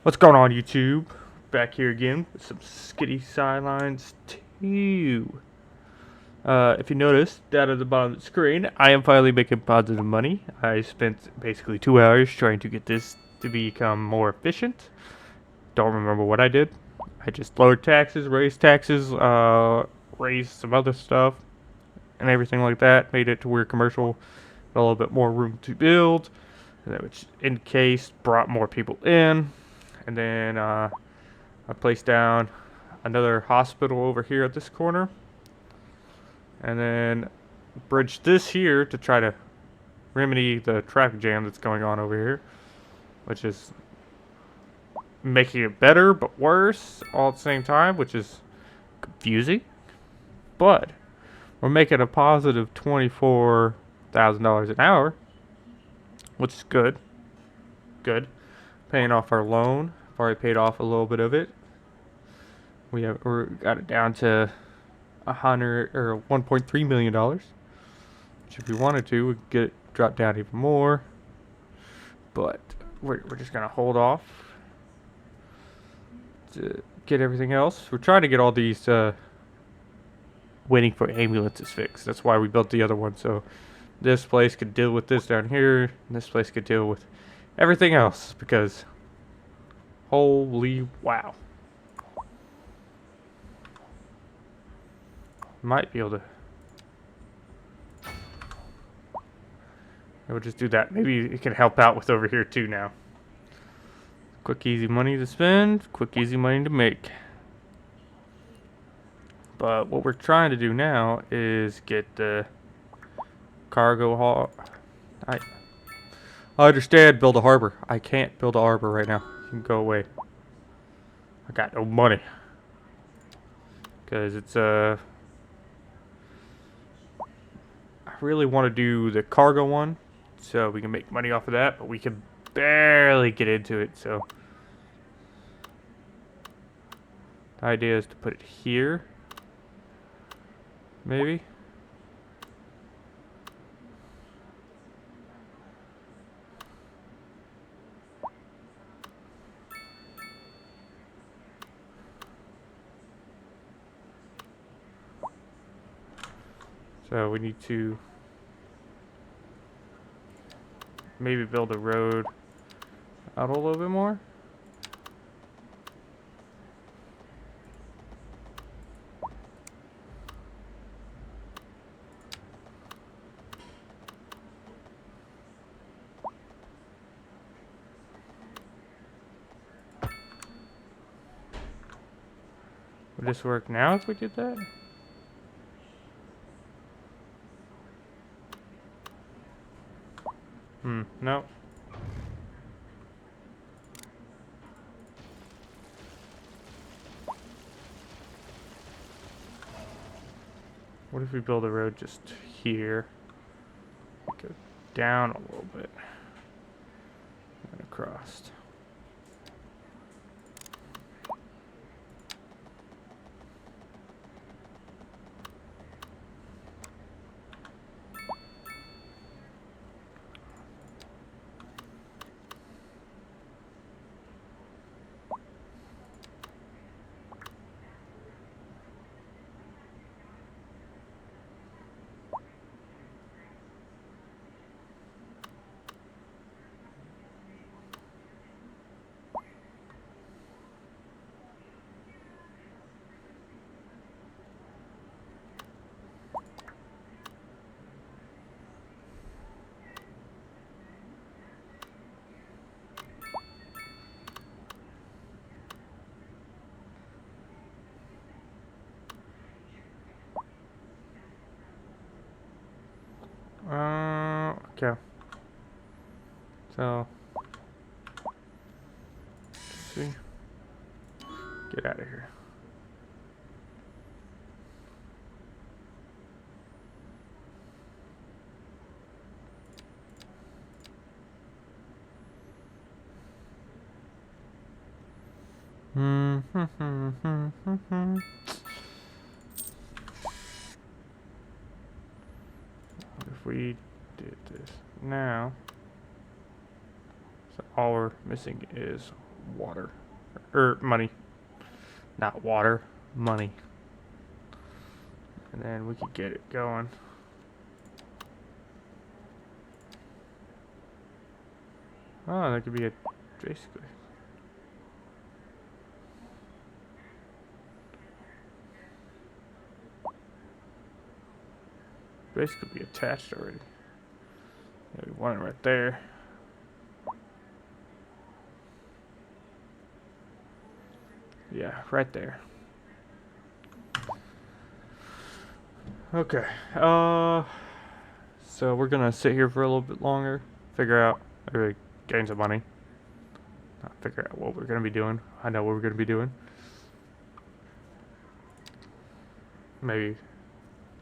What's going on, YouTube? Back here again with some skitty sidelines 2. If you notice, down at the bottom of the screen, I am finally making positive money. I spent basically 2 hours trying to get this to become more efficient. Don't remember what I did. I just lowered taxes, raised taxes, raised some other stuff, and everything like that. Made it to where commercial had a little bit more room to build, which in case brought more people in. And then I placed down another hospital over here at this corner. And then bridged this here to try to remedy the traffic jam that's going on over here. Which is making it better but worse all at the same time, which is confusing. But we're making a positive $24,000 an hour, which is good. Good. Paying off our loan. I've already paid off a little bit of it. We got it down to $1.3 million, which if we wanted to, we could get it dropped down even more. But we're just gonna hold off to get everything else. We're trying to get all these waiting for ambulances fixed. That's why we built the other one, so this place could deal with this down here, and this place could deal with everything else, because holy wow. Might be able to. We'll just do that. Maybe it can help out with over here too now. Quick, easy money to spend. Quick, easy money to make. But what we're trying to do now is get the cargo haul. I understand build a harbor. I can't build a harbor right now. You can go away. I got no money. Because it's I really want to do the cargo one, so we can make money off of that, but we can barely get into it, so the idea is to put it here, maybe. So we need to maybe build a road out a little bit more. Would this work now if we did that? No. What if we build a road just here? Go down a little bit and across. Okay. So, let's see. Get out of here. If we did this now, so all we're missing is water. Or money. Not water, money. And then we could get it going. Oh, that could be a basically. Basically be attached already. Yeah, we want it right there. Yeah, right there. Okay. So we're gonna sit here for a little bit longer, figure out, or gain some money. Not figure out what we're gonna be doing. I know what we're gonna be doing. Maybe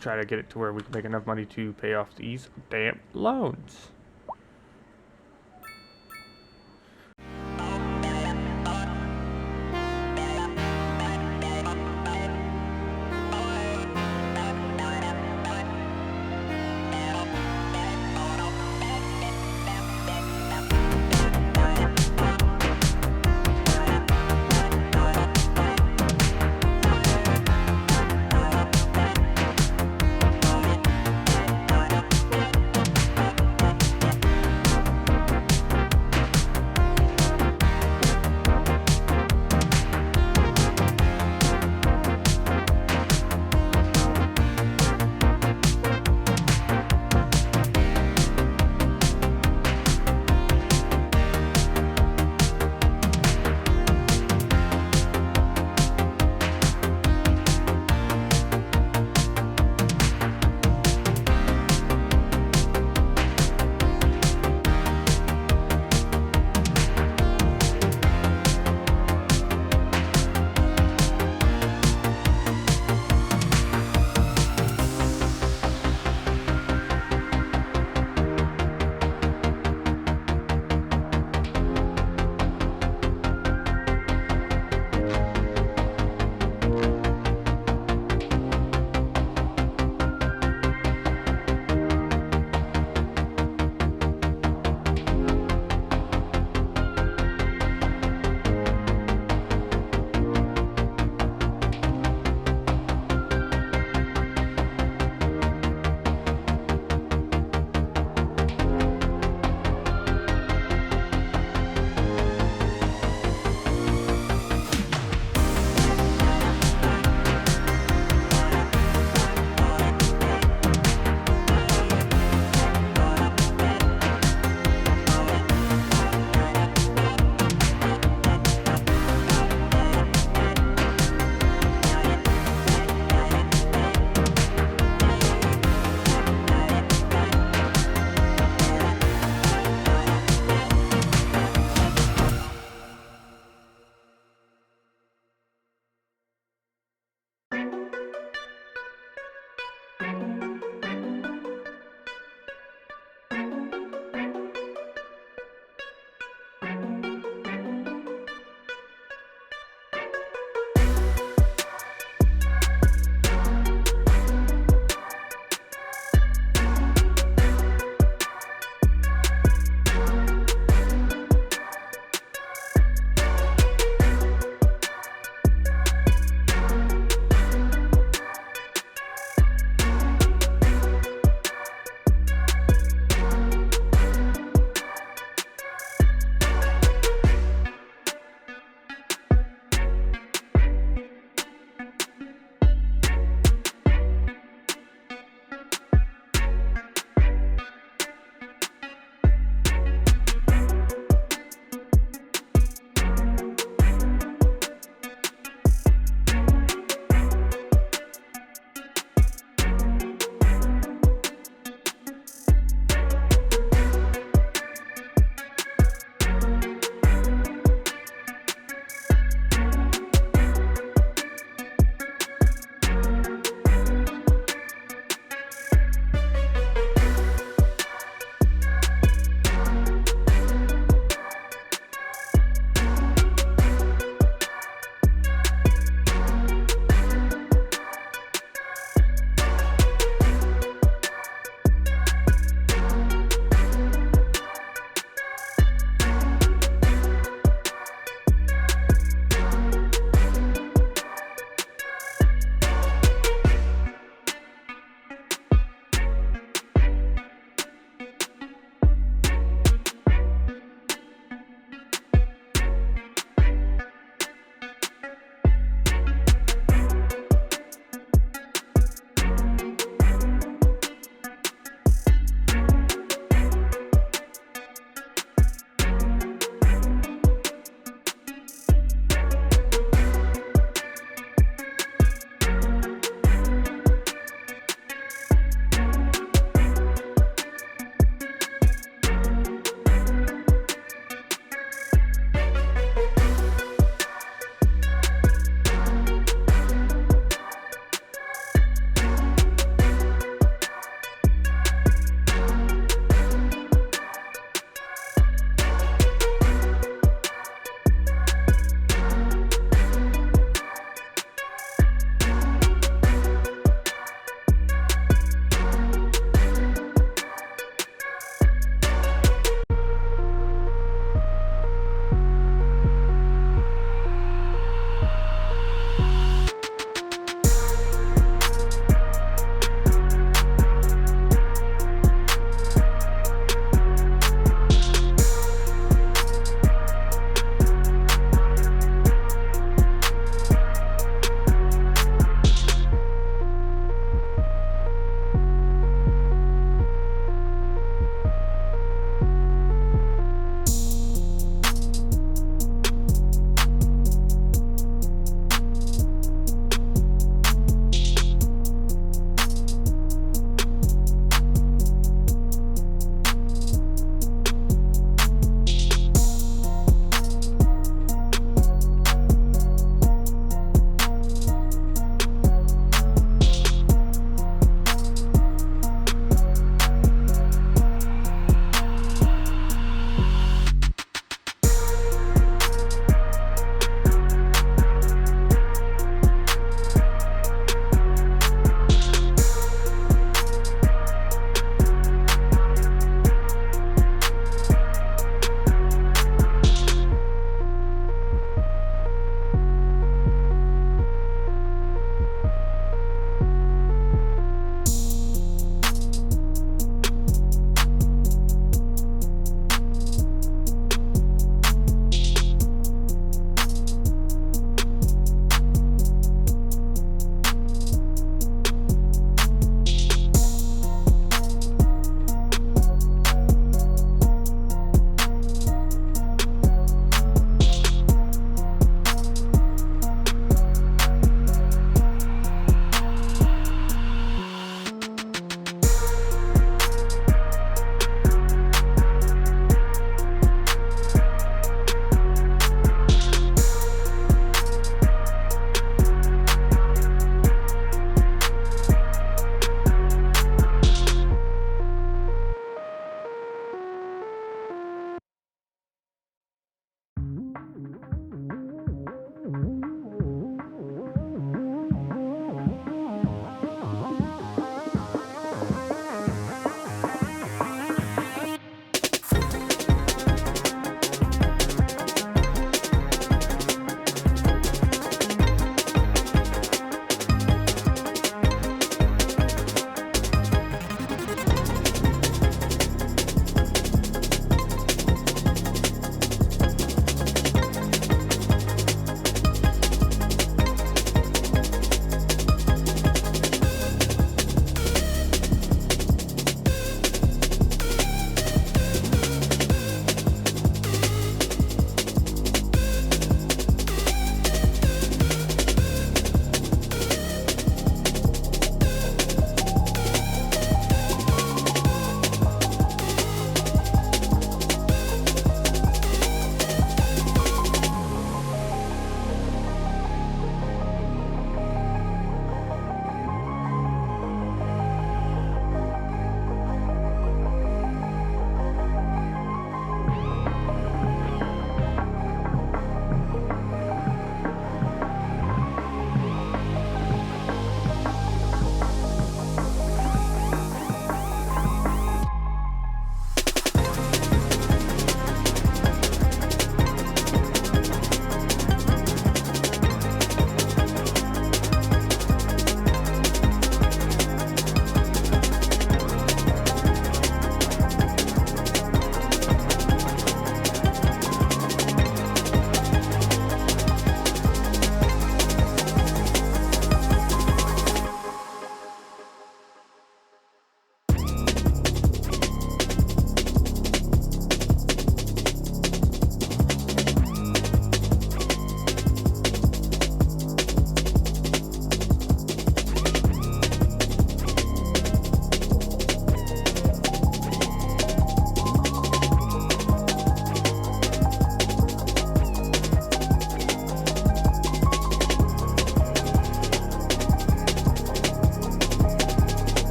try to get it to where we can make enough money to pay off these damn loans.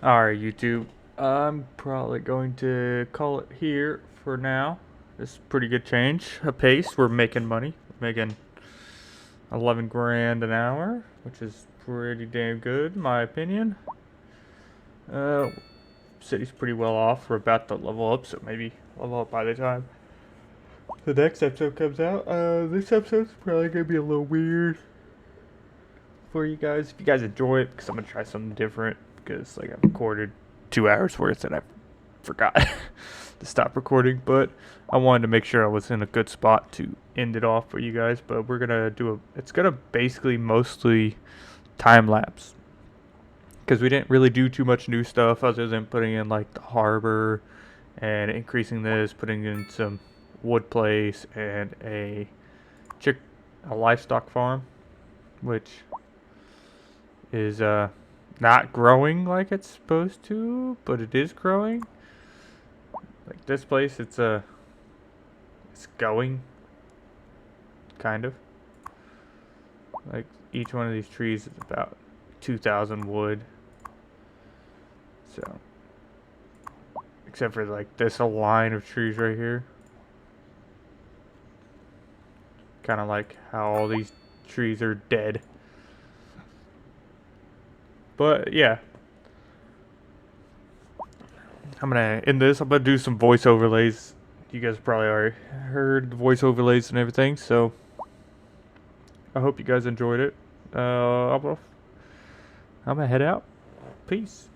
Alright, YouTube. I'm probably going to call it here for now. This is pretty good change. A pace. We're making money. We're making 11 grand an hour, which is pretty damn good, in my opinion. City's pretty well off. We're about to level up, so maybe level up by the time the next episode comes out. This episode's probably gonna be a little weird for you guys. If you guys enjoy it, because I'm gonna try something different. Because like I recorded 2 hours worth and I forgot to stop recording, but I wanted to make sure I was in a good spot to end it off for you guys. But we're gonna do it's gonna basically mostly time lapse, because we didn't really do too much new stuff other than putting in like the harbor and increasing this, putting in some wood place and a livestock farm, which is not growing like it's supposed to, but it is growing. Like this place, it's going, kind of. Like each one of these trees is about 2,000 wood. So, except for like this line of trees right here. Kind of like how all these trees are dead. But yeah, I'm gonna end this. I'm gonna do some voice overlays. You guys probably already heard the voice overlays and everything, so I hope you guys enjoyed it. I'm gonna head out. Peace.